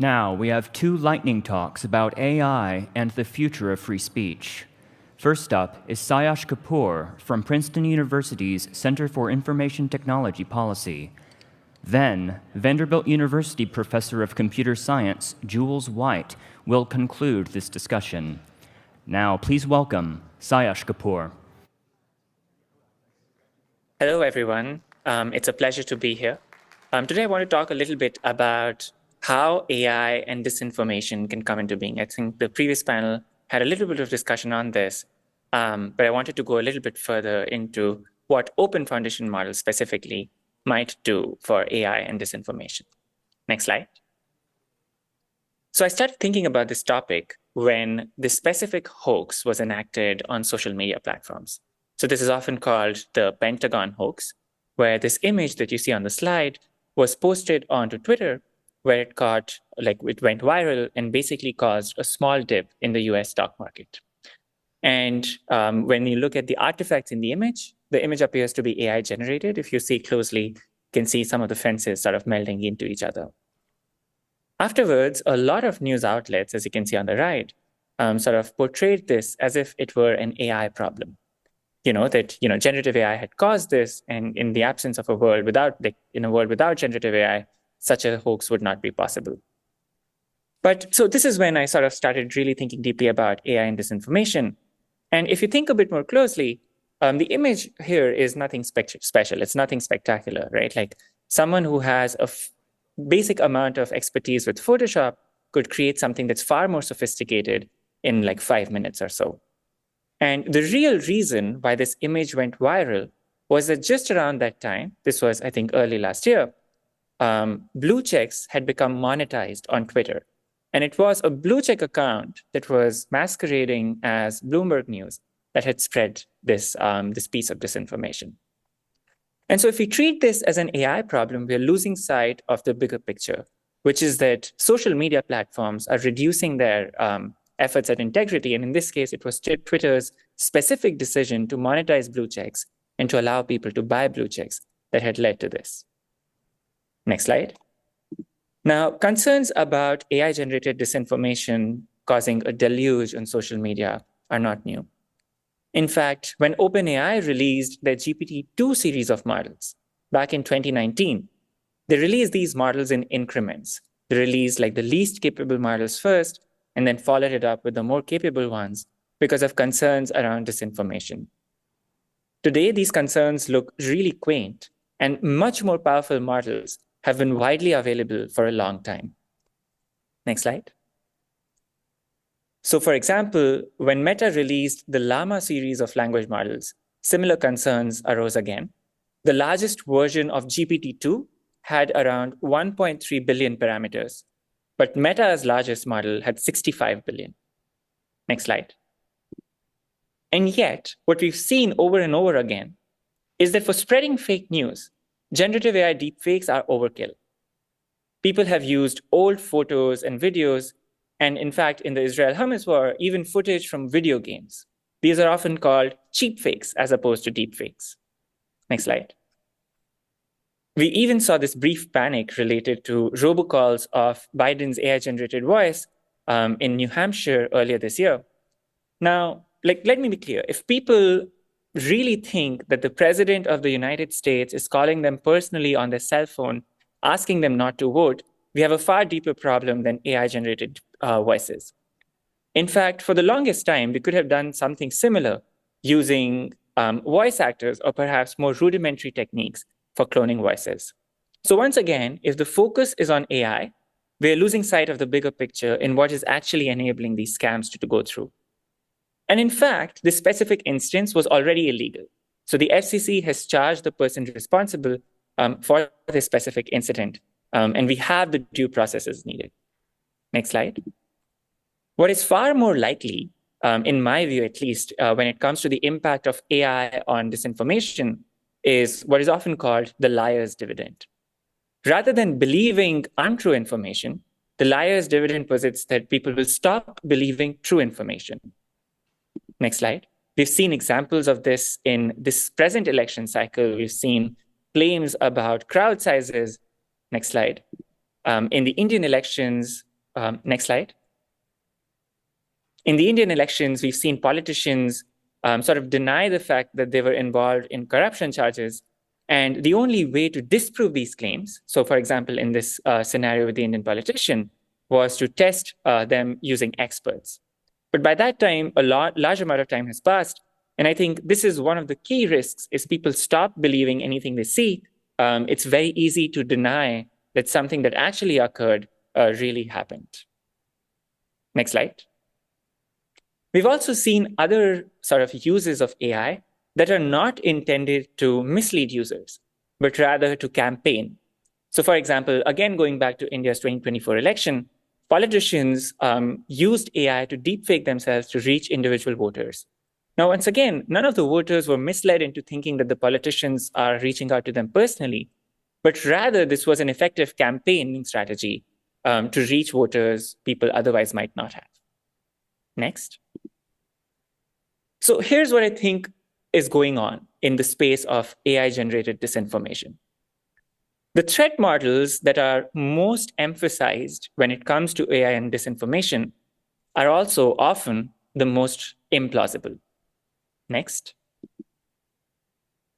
Now, we have two lightning talks about AI and the future of free speech. First up is Sayash Kapoor from Princeton University's Center for Information Technology Policy. Then, Vanderbilt University Professor of Computer Science, Jules White, will conclude this discussion. Now, please welcome Sayash Kapoor. Hello, everyone. It's a pleasure to be here. Today, I want to talk a little bit about how AI and disinformation can come into being. I think the previous panel had a little bit of discussion on this, but I wanted to go a little bit further into what open foundation models specifically might do for AI and disinformation. Next slide. So I started thinking about this topic when this specific hoax was enacted on social media platforms. So this is often called the Pentagon hoax, where this image that you see on the slide was posted onto Twitter, where it went viral and basically caused a small dip in the US stock market. And when you look at the artifacts in the image appears to be AI generated. If you see closely, you can see some of the fences sort of melding into each other. Afterwards, a lot of news outlets, as you can see on the right, sort of portrayed this as if it were an AI problem. That generative AI had caused this, and in the absence of a world without generative AI, such a hoax would not be possible. But so this is when I sort of started really thinking deeply about AI and disinformation. And if you think a bit more closely, the image here is nothing special. It's nothing spectacular, right? Like someone who has a basic amount of expertise with Photoshop could create something that's far more sophisticated in like 5 minutes or so. And the real reason why this image went viral was that just around that time, this was, I think, early last year, blue checks had become monetized on Twitter. And it was a blue check account that was masquerading as Bloomberg News that had spread this piece of disinformation. And so if we treat this as an AI problem, we're losing sight of the bigger picture, which is that social media platforms are reducing their efforts at integrity. And in this case, it was Twitter's specific decision to monetize blue checks and to allow people to buy blue checks that had led to this. Next slide. Now, concerns about AI-generated disinformation causing a deluge on social media are not new. In fact, when OpenAI released their GPT-2 series of models back in 2019, they released these models in increments. They released like the least capable models first, and then followed it up with the more capable ones because of concerns around disinformation. Today, these concerns look really quaint, and much more powerful models have been widely available for a long time. Next slide. So for example, when Meta released the Llama series of language models, similar concerns arose again. The largest version of GPT-2 had around 1.3 billion parameters, but Meta's largest model had 65 billion. Next slide. And yet, what we've seen over and over again is that for spreading fake news, generative AI deepfakes are overkill. People have used old photos and videos, and in fact, in the Israel-Hamas war, even footage from video games. These are often called cheap fakes as opposed to deepfakes. Next slide. We even saw this brief panic related to robocalls of Biden's AI-generated voice in New Hampshire earlier this year. Now, let me be clear. If people really think that the president of the United States is calling them personally on their cell phone, asking them not to vote, we have a far deeper problem than AI-generated voices. In fact, for the longest time, we could have done something similar using voice actors or perhaps more rudimentary techniques for cloning voices. So once again, if the focus is on AI, we're losing sight of the bigger picture in what is actually enabling these scams to go through. And in fact, this specific instance was already illegal. So the FCC has charged the person responsible for this specific incident, and we have the due processes needed. Next slide. What is far more likely, in my view at least, when it comes to the impact of AI on disinformation, is what is often called the liar's dividend. Rather than believing untrue information, the liar's dividend posits that people will stop believing true information. Next slide. We've seen examples of this in this present election cycle. We've seen claims about crowd sizes. Next slide. In the Indian elections, Next slide. In the Indian elections, we've seen politicians sort of deny the fact that they were involved in corruption charges. And the only way to disprove these claims, so for example, in this scenario with the Indian politician, was to test them using experts. But by that time, a large amount of time has passed. And I think this is one of the key risks is people stop believing anything they see. It's very easy to deny that something that actually occurred really happened. Next slide. We've also seen other sort of uses of AI that are not intended to mislead users, but rather to campaign. So for example, again, going back to India's 2024 election, politicians used AI to deepfake themselves to reach individual voters. Now, once again, none of the voters were misled into thinking that the politicians are reaching out to them personally, but rather this was an effective campaigning strategy to reach voters people otherwise might not have. Next. So here's what I think is going on in the space of AI-generated disinformation. The threat models that are most emphasized when it comes to AI and disinformation are also often the most implausible. Next.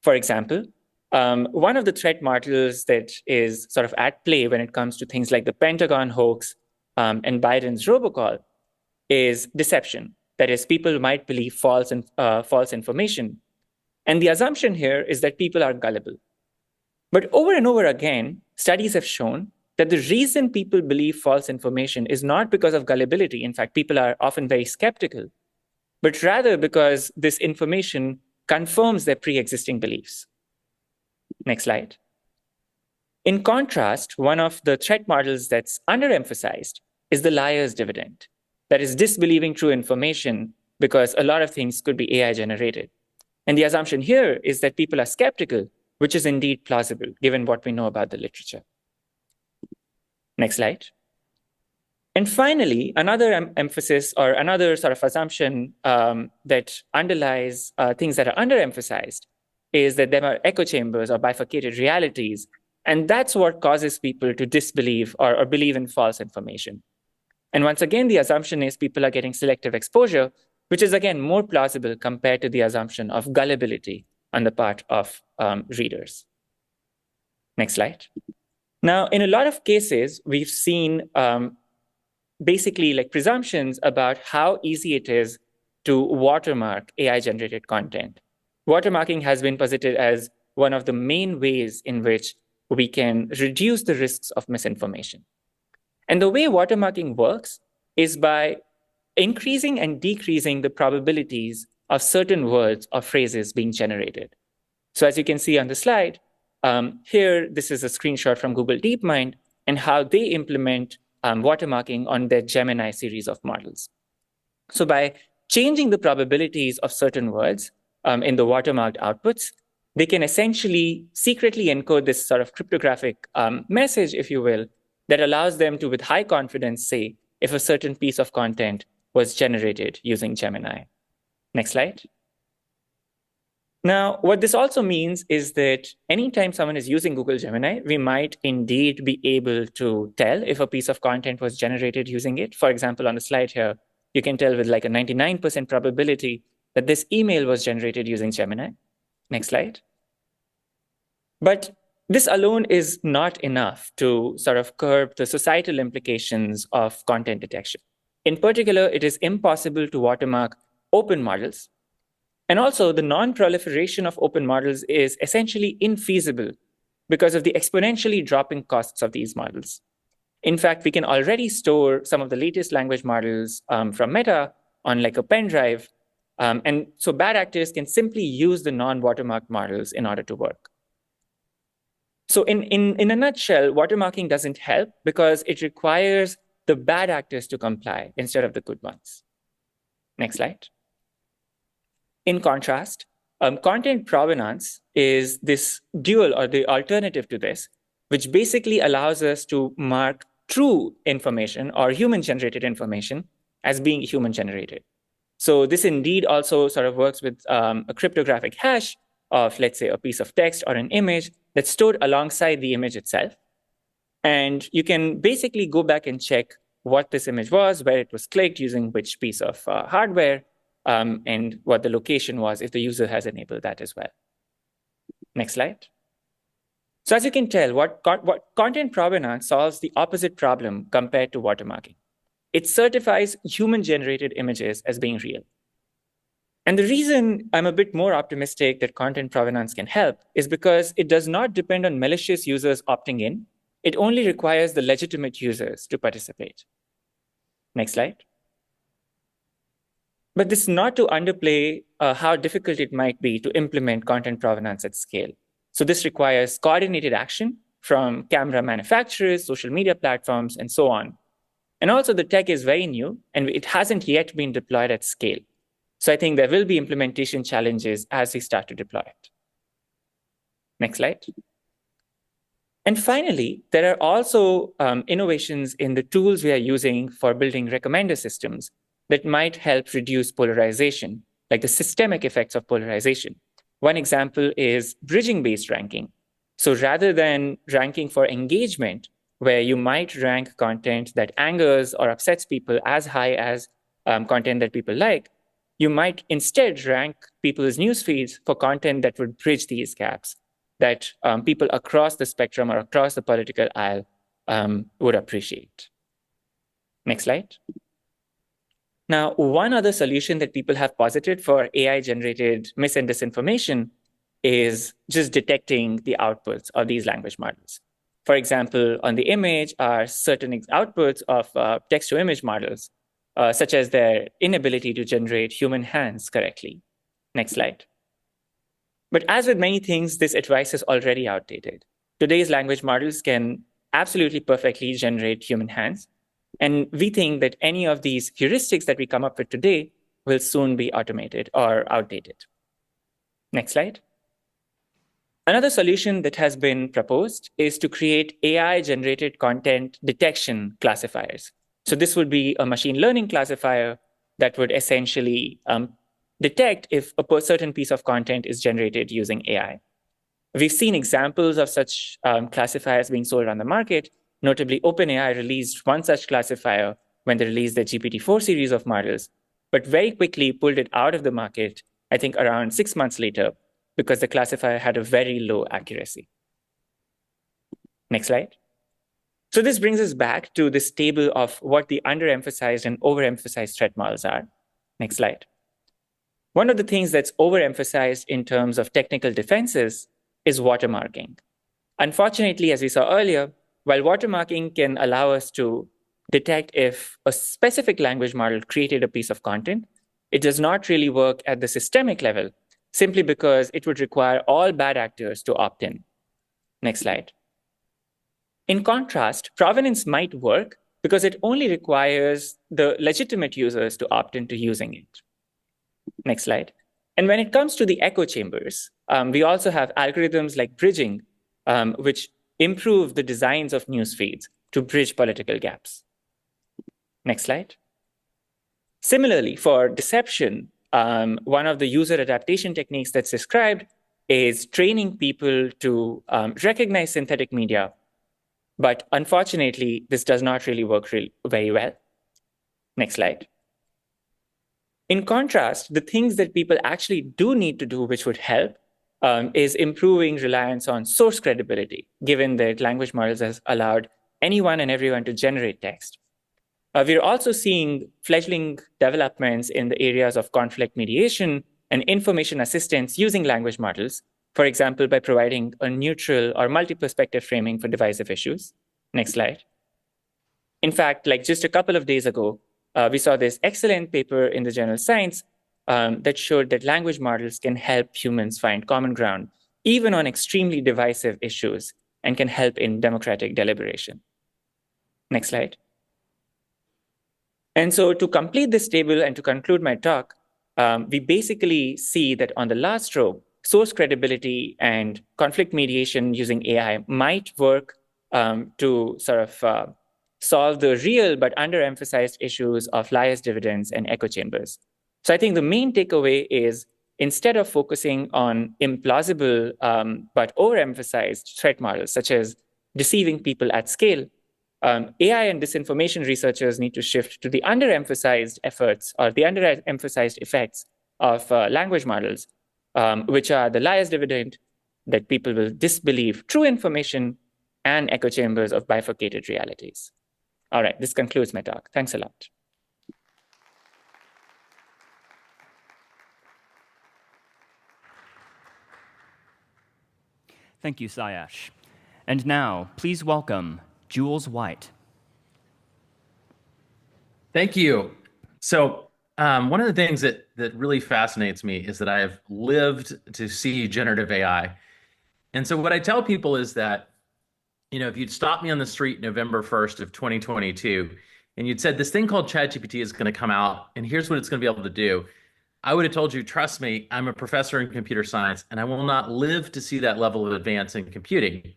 For example, one of the threat models that is sort of at play when it comes to things like the Pentagon hoax and Biden's robocall is deception. That is, people might believe false information. And the assumption here is that people are gullible. But over and over again, studies have shown that the reason people believe false information is not because of gullibility. In fact, people are often very skeptical, but rather because this information confirms their pre-existing beliefs. Next slide. In contrast, one of the threat models that's underemphasized is the liar's dividend. That is disbelieving true information because a lot of things could be AI generated. And the assumption here is that people are skeptical, which is indeed plausible given what we know about the literature. Next slide. And finally, another emphasis or another sort of assumption that underlies things that are underemphasized is that there are echo chambers or bifurcated realities. And that's what causes people to disbelieve or believe in false information. And once again, the assumption is people are getting selective exposure, which is again more plausible compared to the assumption of gullibility on the part of readers. Next slide. Now, in a lot of cases, we've seen basically like presumptions about how easy it is to watermark AI-generated content. Watermarking has been posited as one of the main ways in which we can reduce the risks of misinformation. And the way watermarking works is by increasing and decreasing the probabilities of certain words or phrases being generated. So as you can see on the slide, here, this is a screenshot from Google DeepMind and how they implement watermarking on their Gemini series of models. So by changing the probabilities of certain words in the watermarked outputs, they can essentially secretly encode this sort of cryptographic message, if you will, that allows them to, with high confidence, say if a certain piece of content was generated using Gemini. Next slide. Now, what this also means is that anytime someone is using Google Gemini, we might indeed be able to tell if a piece of content was generated using it. For example, on the slide here, you can tell with like a 99% probability that this email was generated using Gemini. Next slide. But this alone is not enough to sort of curb the societal implications of content detection. In particular, it is impossible to watermark open models. And also, the non-proliferation of open models is essentially infeasible because of the exponentially dropping costs of these models. In fact, we can already store some of the latest language models from Meta on like a pen drive. And so bad actors can simply use the non-watermarked models in order to work. So in a nutshell, watermarking doesn't help because it requires the bad actors to comply instead of the good ones. Next slide. In contrast, content provenance is this dual or the alternative to this, which basically allows us to mark true information or human-generated information as being human-generated. So this indeed also sort of works with a cryptographic hash of, let's say, a piece of text or an image that's stored alongside the image itself. And you can basically go back and check what this image was, where it was clicked using which piece of hardware, and what the location was if the user has enabled that as well. Next slide. So as you can tell, what content provenance solves the opposite problem compared to watermarking. It certifies human-generated images as being real. And the reason I'm a bit more optimistic that content provenance can help is because it does not depend on malicious users opting in. It only requires the legitimate users to participate. Next slide. But this is not to underplay how difficult it might be to implement content provenance at scale. So this requires coordinated action from camera manufacturers, social media platforms, and so on. And also the tech is very new and it hasn't yet been deployed at scale. So I think there will be implementation challenges as we start to deploy it. Next slide. And finally, there are also innovations in the tools we are using for building recommender systems that might help reduce polarization, like the systemic effects of polarization. One example is bridging-based ranking. So rather than ranking for engagement, where you might rank content that angers or upsets people as high as content that people like, you might instead rank people's news feeds for content that would bridge these gaps, that people across the spectrum or across the political aisle would appreciate. Next slide. Now, one other solution that people have posited for AI-generated mis and disinformation is just detecting the outputs of these language models. For example, on the image are certain outputs of text-to-image models, such as their inability to generate human hands correctly. Next slide. But as with many things, this advice is already outdated. Today's language models can absolutely perfectly generate human hands. And we think that any of these heuristics that we come up with today will soon be automated or outdated. Next slide. Another solution that has been proposed is to create AI-generated content detection classifiers. So this would be a machine learning classifier that would essentially detect if a certain piece of content is generated using AI. We've seen examples of such classifiers being sold on the market. Notably, OpenAI released one such classifier when they released their GPT-4 series of models, but very quickly pulled it out of the market, I think around 6 months later, because the classifier had a very low accuracy. Next slide. So this brings us back to this table of what the underemphasized and overemphasized threat models are. Next slide. One of the things that's overemphasized in terms of technical defenses is watermarking. Unfortunately, as we saw earlier, while watermarking can allow us to detect if a specific language model created a piece of content, it does not really work at the systemic level, simply because it would require all bad actors to opt in. Next slide. In contrast, provenance might work because it only requires the legitimate users to opt into using it. Next slide. And when it comes to the echo chambers, we also have algorithms like bridging, which improve the designs of news feeds to bridge political gaps. Next slide. Similarly, for deception, one of the user adaptation techniques that's described is training people to recognize synthetic media. But unfortunately, this does not really work very well. Next slide. In contrast, the things that people actually do need to do, which would help, is improving reliance on source credibility, given that language models has allowed anyone and everyone to generate text. We're also seeing fledgling developments in the areas of conflict mediation and information assistance using language models, for example, by providing a neutral or multi-perspective framing for divisive issues. Next slide. In fact, like just a couple of days ago, we saw this excellent paper in the journal Science that showed that language models can help humans find common ground, even on extremely divisive issues, and can help in democratic deliberation. Next slide. And so to complete this table and to conclude my talk, we basically see that on the last row, source credibility and conflict mediation using AI might work to sort of solve the real but underemphasized issues of liar's dividends and echo chambers. So I think the main takeaway is instead of focusing on implausible but overemphasized threat models, such as deceiving people at scale, AI and disinformation researchers need to shift to the underemphasized efforts or the underemphasized effects of language models, which are the liar's dividend, that people will disbelieve true information, and echo chambers of bifurcated realities. All right, this concludes my talk. Thanks a lot. Thank you, Sayash. And now, please welcome Jules White. Thank you. So one of the things that really fascinates me is that I have lived to see generative AI. And so what I tell people is that, if you'd stopped me on the street November 1st of 2022, and you'd said this thing called ChatGPT is going to come out, and here's what it's going to be able to do, I would have told you, trust me, I'm a professor in computer science, and I will not live to see that level of advance in computing.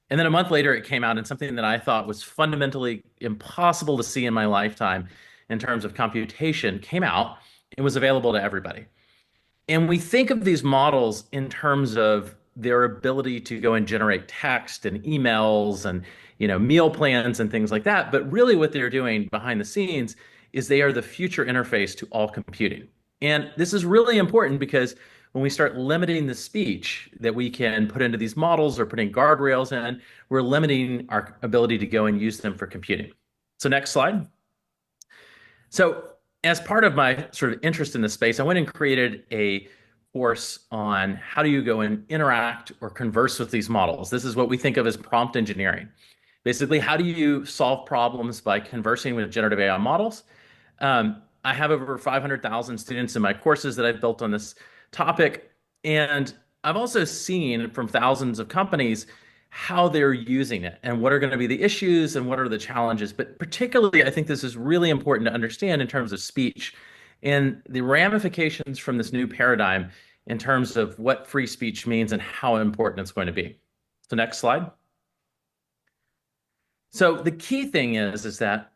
And then a month later, it came out, and something that I thought was fundamentally impossible to see in my lifetime in terms of computation came out and was available to everybody. And we think of these models in terms of their ability to go and generate text and emails and meal plans and things like that. But really what they're doing behind the scenes is they are the future interface to all computing. And this is really important because when we start limiting the speech that we can put into these models or putting guardrails in, we're limiting our ability to go and use them for computing. So next slide. So as part of my sort of interest in this space, I went and created a course on how do you go and interact or converse with these models. This is what we think of as prompt engineering. Basically, how do you solve problems by conversing with generative AI models? I have over 500,000 students in my courses that I've built on this topic. And I've also seen from thousands of companies how they're using it and what are going to be the issues and what are the challenges. But particularly, I think this is really important to understand in terms of speech and the ramifications from this new paradigm in terms of what free speech means and how important it's going to be. So next slide. So the key thing is that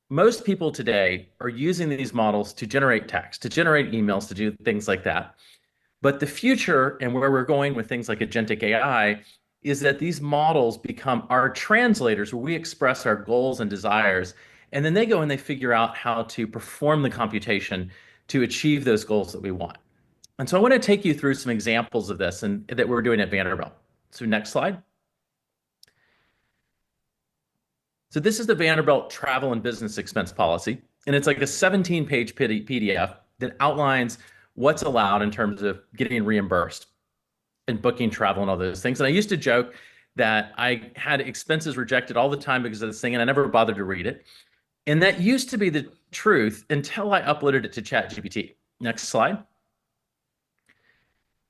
most people today are using these models to generate text, to generate emails, to do things like that. But the future and where we're going with things like agentic AI is that these models become our translators where we express our goals and desires, and then they go and they figure out how to perform the computation to achieve those goals that we want. And so I want to take you through some examples of this and that we're doing at Vanderbilt. So next slide. So this is the Vanderbilt travel and business expense policy, and it's like a 17-page PDF that outlines what's allowed in terms of getting reimbursed and booking travel and all those things. And I used to joke that I had expenses rejected all the time because of this thing, and I never bothered to read it. And that used to be the truth until I uploaded it to ChatGPT. Next slide.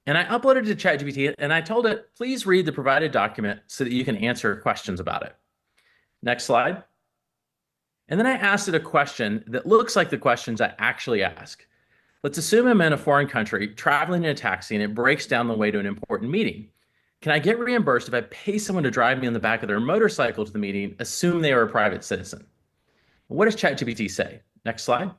And I uploaded it to ChatGPT, and I told it, please read the provided document so that you can answer questions about it. Next slide. And then I asked it a question that looks like the questions I actually ask. Let's assume I'm in a foreign country, traveling in a taxi, and it breaks down the way to an important meeting. Can I get reimbursed if I pay someone to drive me on the back of their motorcycle to the meeting, assume they are a private citizen? What does ChatGPT say? Next slide.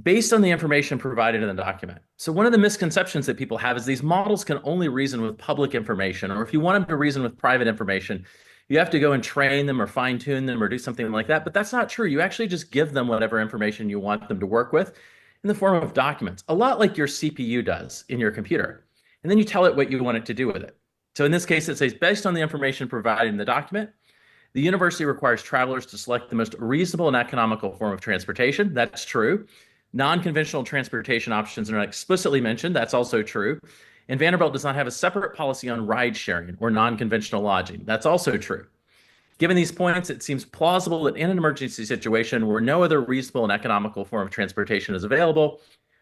Based on the information provided in the document. So one of the misconceptions that people have is these models can only reason with public information, or if you want them to reason with private information, you have to go and train them or fine tune them or do something like that. But that's not true. You actually just give them whatever information you want them to work with in the form of documents, a lot like your CPU does in your computer. And then you tell it what you want it to do with it. So in this case, it says, based on the information provided in the document, the university requires travelers to select the most reasonable and economical form of transportation. That's true. Non-conventional transportation options are not explicitly mentioned. That's also true. And Vanderbilt does not have a separate policy on ride sharing or non-conventional lodging. That's also true. Given these points, it seems plausible that in an emergency situation where no other reasonable and economical form of transportation is available,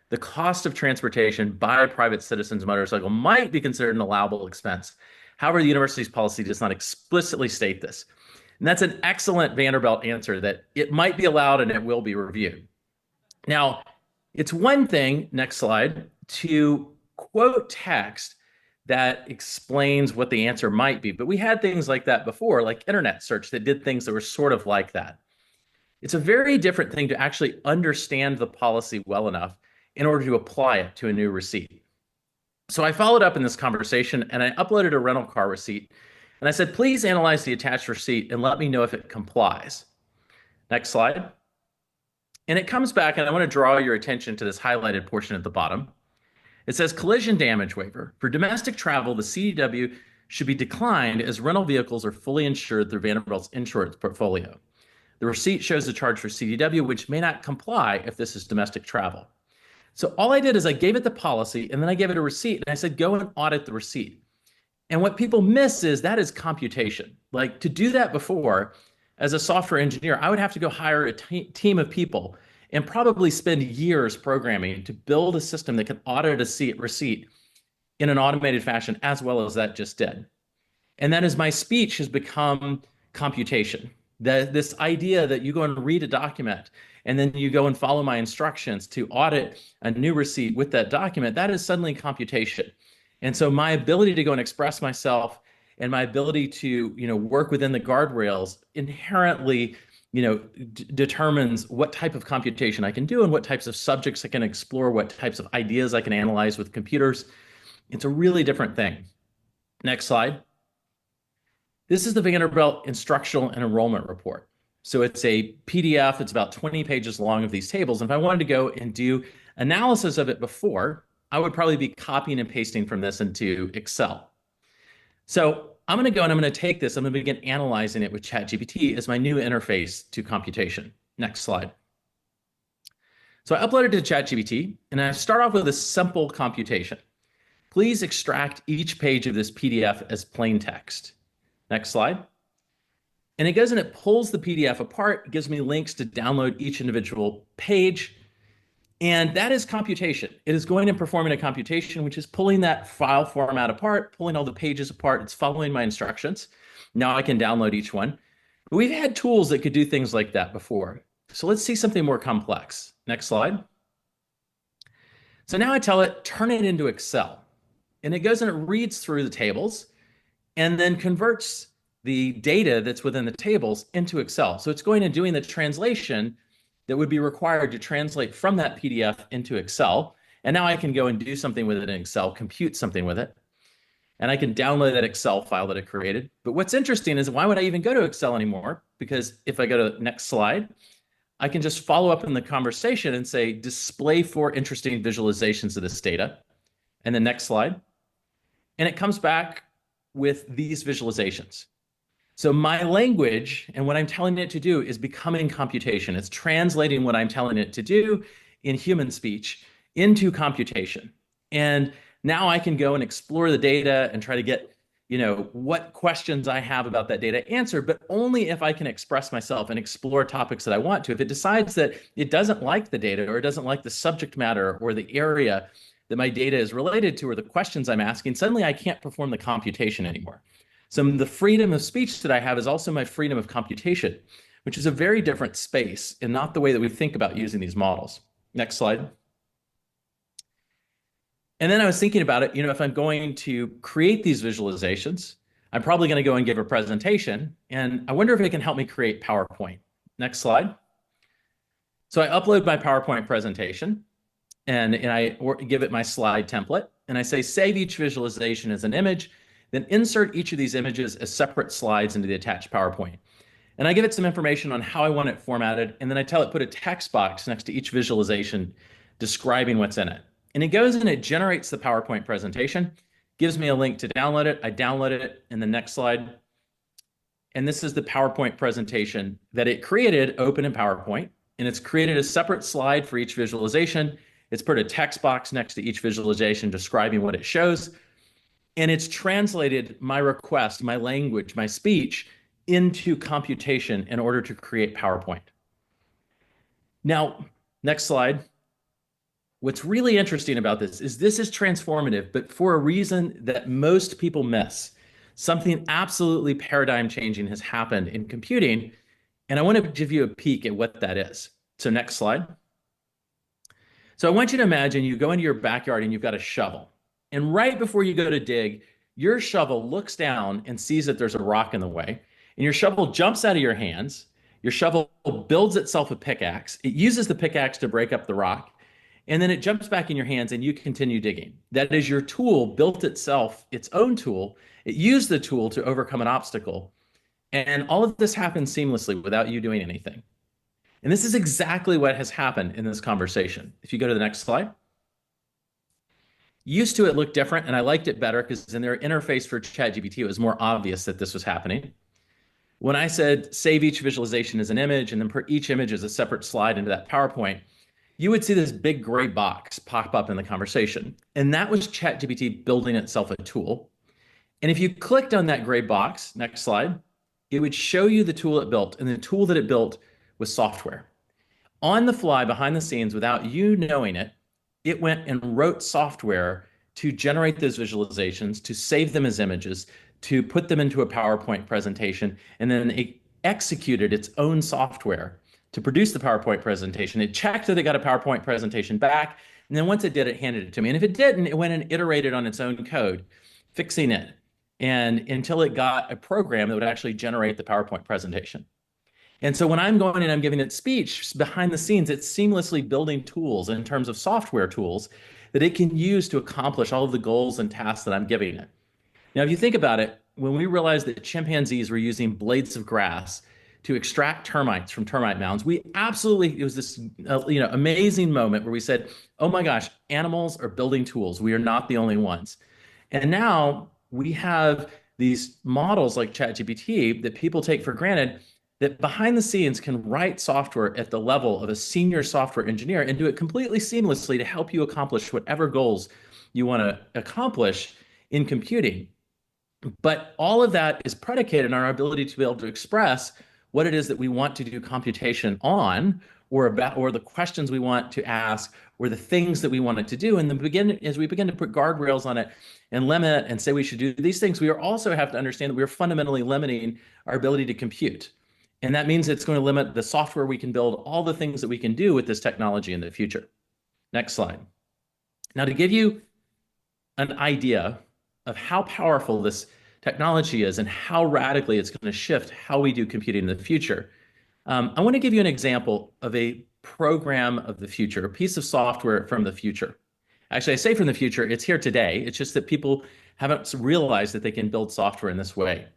the cost of transportation by a private citizen's motorcycle might be considered an allowable expense. However, the university's policy does not explicitly state this. And that's an excellent Vanderbilt answer that it might be allowed and it will be reviewed. Now, it's one thing, next slide, to quote text that explains what the answer might be. But we had things like that before, like internet search that did things that were sort of like that. It's a very different thing to actually understand the policy well enough in order to apply it to a new receipt. So I followed up in this conversation and I uploaded a rental car receipt And I said, please analyze the attached receipt and let me know if it complies. Next slide. And it comes back, and I want to draw your attention to this highlighted portion at the bottom. It says collision damage waiver. For domestic travel, the CDW should be declined as rental vehicles are fully insured through Vanderbilt's insurance portfolio. The receipt shows a charge for CDW, which may not comply if this is domestic travel. So all I did is I gave it the policy, and then I gave it a receipt, and I said, go and audit the receipt. And what people miss is that is computation. Like, to do that before, as a software engineer, I would have to go hire a team of people and probably spend years programming to build a system that can audit a receipt in an automated fashion, as well as that just did. And that is, my speech has become computation. This idea that you go and read a document and then you go and follow my instructions to audit a new receipt with that document, that is suddenly computation. And so my ability to go and express myself and my ability to, work within the guardrails inherently, determines what type of computation I can do and what types of subjects I can explore, what types of ideas I can analyze with computers. It's a really different thing. Next slide. This is the Vanderbilt Instructional and Enrollment Report. So it's a PDF. It's about 20 pages long of these tables. And if I wanted to go and do analysis of it before, I would probably be copying and pasting from this into Excel. So I'm going to go and I'm going to take this. I'm going to begin analyzing it with ChatGPT as my new interface to computation. Next slide. So I uploaded it to ChatGPT, and I start off with a simple computation. Please extract each page of this PDF as plain text. Next slide. And it goes and it pulls the PDF apart, gives me links to download each individual page. And that is computation. It is going and performing a computation, which is pulling that file format apart, pulling all the pages apart. It's following my instructions. Now I can download each one. But we've had tools that could do things like that before. So let's see something more complex. Next slide. So now I tell it, turn it into Excel. And it goes and it reads through the tables and then converts the data that's within the tables into Excel. So it's going and doing the translation that would be required to translate from that PDF into Excel. And now I can go and do something with it in Excel, compute something with it. And I can download that Excel file that I created. But what's interesting is, why would I even go to Excel anymore? Because if I go to the next slide, I can just follow up in the conversation and say, display 4 interesting visualizations of this data. And the next slide. And it comes back with these visualizations. So my language and what I'm telling it to do is becoming computation. It's translating what I'm telling it to do in human speech into computation. And now I can go and explore the data and try to get, what questions I have about that data answered, but only if I can express myself and explore topics that I want to. If it decides that it doesn't like the data, or it doesn't like the subject matter or the area that my data is related to, or the questions I'm asking, suddenly I can't perform the computation anymore. So the freedom of speech that I have is also my freedom of computation, which is a very different space and not the way that we think about using these models. Next slide. And then I was thinking about it, if I'm going to create these visualizations, I'm probably going to go and give a presentation, and I wonder if it can help me create PowerPoint. Next slide. So I upload my PowerPoint presentation, and I give it my slide template, and I say, save each visualization as an image, then insert each of these images as separate slides into the attached PowerPoint. And I give it some information on how I want it formatted, and then I tell it put a text box next to each visualization describing what's in it. And it goes and it generates the PowerPoint presentation, gives me a link to download it. I download it in the next slide. And this is the PowerPoint presentation that it created open in PowerPoint. And it's created a separate slide for each visualization. It's put a text box next to each visualization describing what it shows. And it's translated my request, my language, my speech into computation in order to create PowerPoint. Now, next slide. What's really interesting about this is transformative, but for a reason that most people miss. Something absolutely paradigm changing has happened in computing, and I want to give you a peek at what that is. So next slide. So I want you to imagine you go into your backyard and you've got a shovel. And right before you go to dig, your shovel looks down and sees that there's a rock in the way, and your shovel jumps out of your hands. Your shovel builds itself a pickaxe. It uses the pickaxe to break up the rock. And then it jumps back in your hands and you continue digging. That is, your tool built itself, its own tool. It used the tool to overcome an obstacle. And all of this happens seamlessly without you doing anything. And this is exactly what has happened in this conversation. If you go to the next slide. Used to it looked different, and I liked it better because in their interface for ChatGPT, it was more obvious that this was happening. When I said save each visualization as an image, and then put each image as a separate slide into that PowerPoint, you would see this big gray box pop up in the conversation. And that was ChatGPT building itself a tool. And if you clicked on that gray box, next slide, it would show you the tool it built. And the tool that it built was software. On the fly, behind the scenes, without you knowing it, it went and wrote software to generate those visualizations, to save them as images, to put them into a PowerPoint presentation, and then it executed its own software to produce the PowerPoint presentation. It checked that it got a PowerPoint presentation back, and then once it did, it handed it to me. And if it didn't, it went and iterated on its own code, fixing it, and until it got a program that would actually generate the PowerPoint presentation. And so when I'm going and I'm giving it speech, behind the scenes, it's seamlessly building tools in terms of software tools that it can use to accomplish all of the goals and tasks that I'm giving it. Now, if you think about it, when we realized that chimpanzees were using blades of grass to extract termites from termite mounds, we absolutely, it was this amazing moment where we said, oh my gosh, animals are building tools. We are not the only ones. And now we have these models like ChatGPT that people take for granted that behind the scenes can write software at the level of a senior software engineer and do it completely seamlessly to help you accomplish whatever goals you want to accomplish in computing. But all of that is predicated on our ability to be able to express what it is that we want to do computation on, or about, or the questions we want to ask, or the things that we want it to do. And as we begin to put guardrails on it and limit and say we should do these things, we also have to understand that we're fundamentally limiting our ability to compute. And that means it's going to limit the software we can build, all the things that we can do with this technology in the future. Next slide. Now, to give you an idea of how powerful this technology is and how radically it's going to shift how we do computing in the future, I want to give you an example of a program of the future, a piece of software from the future. Actually, I say from the future, it's here today. It's just that people haven't realized that they can build software in this way.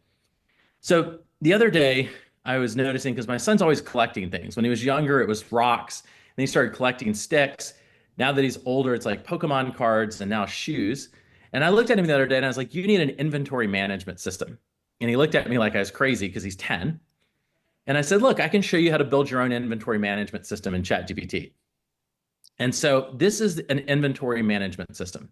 So the other day, I was noticing, because my son's always collecting things. When he was younger, it was rocks. And he started collecting sticks. Now that he's older, it's like Pokemon cards and now shoes. And I looked at him the other day and I was like, you need an inventory management system. And he looked at me like I was crazy because he's 10. And I said, look, I can show you how to build your own inventory management system in ChatGPT. And so this is an inventory management system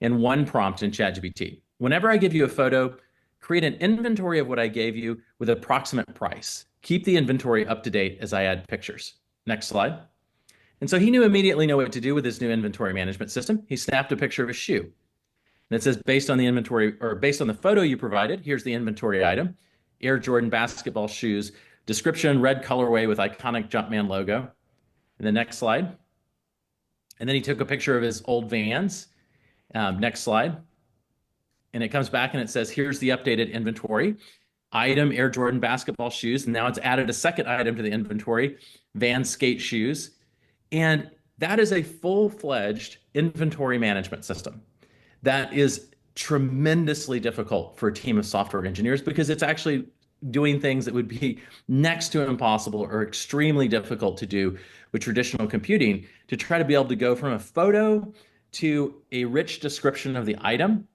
in one prompt in ChatGPT. Whenever I give you a photo, create an inventory of what I gave you with an approximate price. Keep the inventory up to date as I add pictures. Next slide. And so he immediately knew what to do with his new inventory management system. He snapped a picture of a shoe. And it says, based on the inventory, or based on the photo you provided, here's the inventory item: Air Jordan basketball shoes, description, red colorway with iconic Jumpman logo. And the next slide. And then he took a picture of his old Vans. Next slide. And it comes back and it says, here's the updated inventory. Item, Air Jordan basketball shoes. And now it's added a second item to the inventory, Vans skate shoes. And that is a full-fledged inventory management system that is tremendously difficult for a team of software engineers, because it's actually doing things that would be next to impossible or extremely difficult to do with traditional computing, to try to be able to go from a photo to a rich description of the item.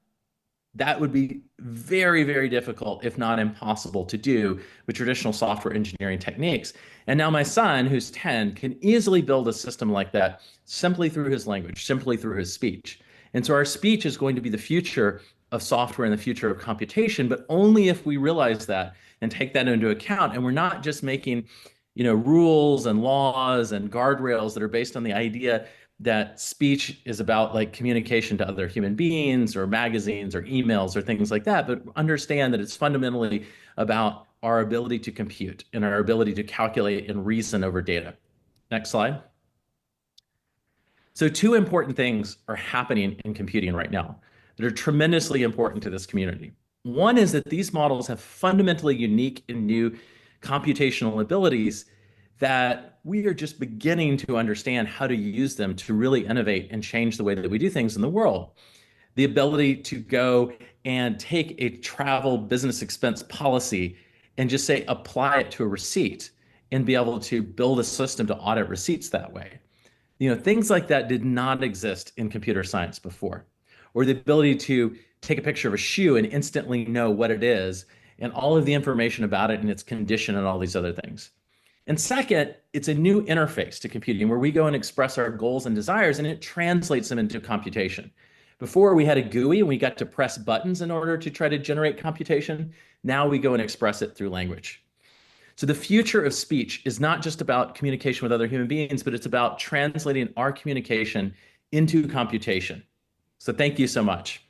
That would be very, very difficult, if not impossible, to do with traditional software engineering techniques. And now my son, who's 10, can easily build a system like that simply through his language, simply through his speech. And so our speech is going to be the future of software and the future of computation, but only if we realize that and take that into account. And we're not just making, rules and laws and guardrails that are based on the idea that speech is about like communication to other human beings or magazines or emails or things like that, but understand that it's fundamentally about our ability to compute and our ability to calculate and reason over data. Next slide. So two important things are happening in computing right now that are tremendously important to this community. One is that these models have fundamentally unique and new computational abilities that we are just beginning to understand how to use them to really innovate and change the way that we do things in the world. The ability to go and take a travel business expense policy and just say, apply it to a receipt and be able to build a system to audit receipts that way. Things like that did not exist in computer science before. Or the ability to take a picture of a shoe and instantly know what it is and all of the information about it and its condition and all these other things. And second, it's a new interface to computing where we go and express our goals and desires and it translates them into computation. Before we had a GUI and we got to press buttons in order to try to generate computation. Now we go and express it through language. So the future of speech is not just about communication with other human beings, but it's about translating our communication into computation. So thank you so much.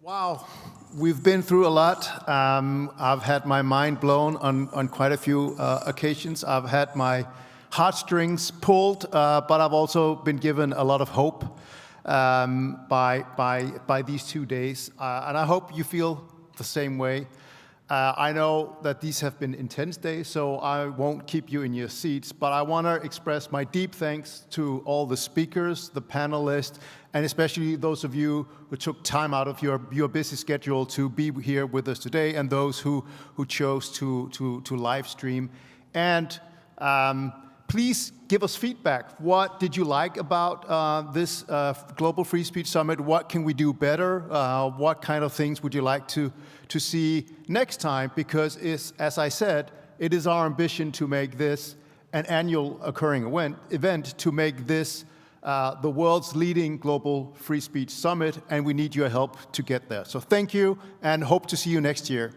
Wow, we've been through a lot. I've had my mind blown on quite a few occasions. I've had my heartstrings pulled, but I've also been given a lot of hope by these 2 days. And I hope you feel the same way. I know that these have been intense days, so I won't keep you in your seats, but I want to express my deep thanks to all the speakers, the panelists, and especially those of you who took time out of your busy schedule to be here with us today, and those who chose to live stream. And please give us feedback. What did you like about this Global Free Speech Summit? What can we do better? What kind of things would you like to see next time? Because as I said, it is our ambition to make this an annual occurring event, to make this the world's leading Global Free Speech Summit, and we need your help to get there. So thank you, and hope to see you next year.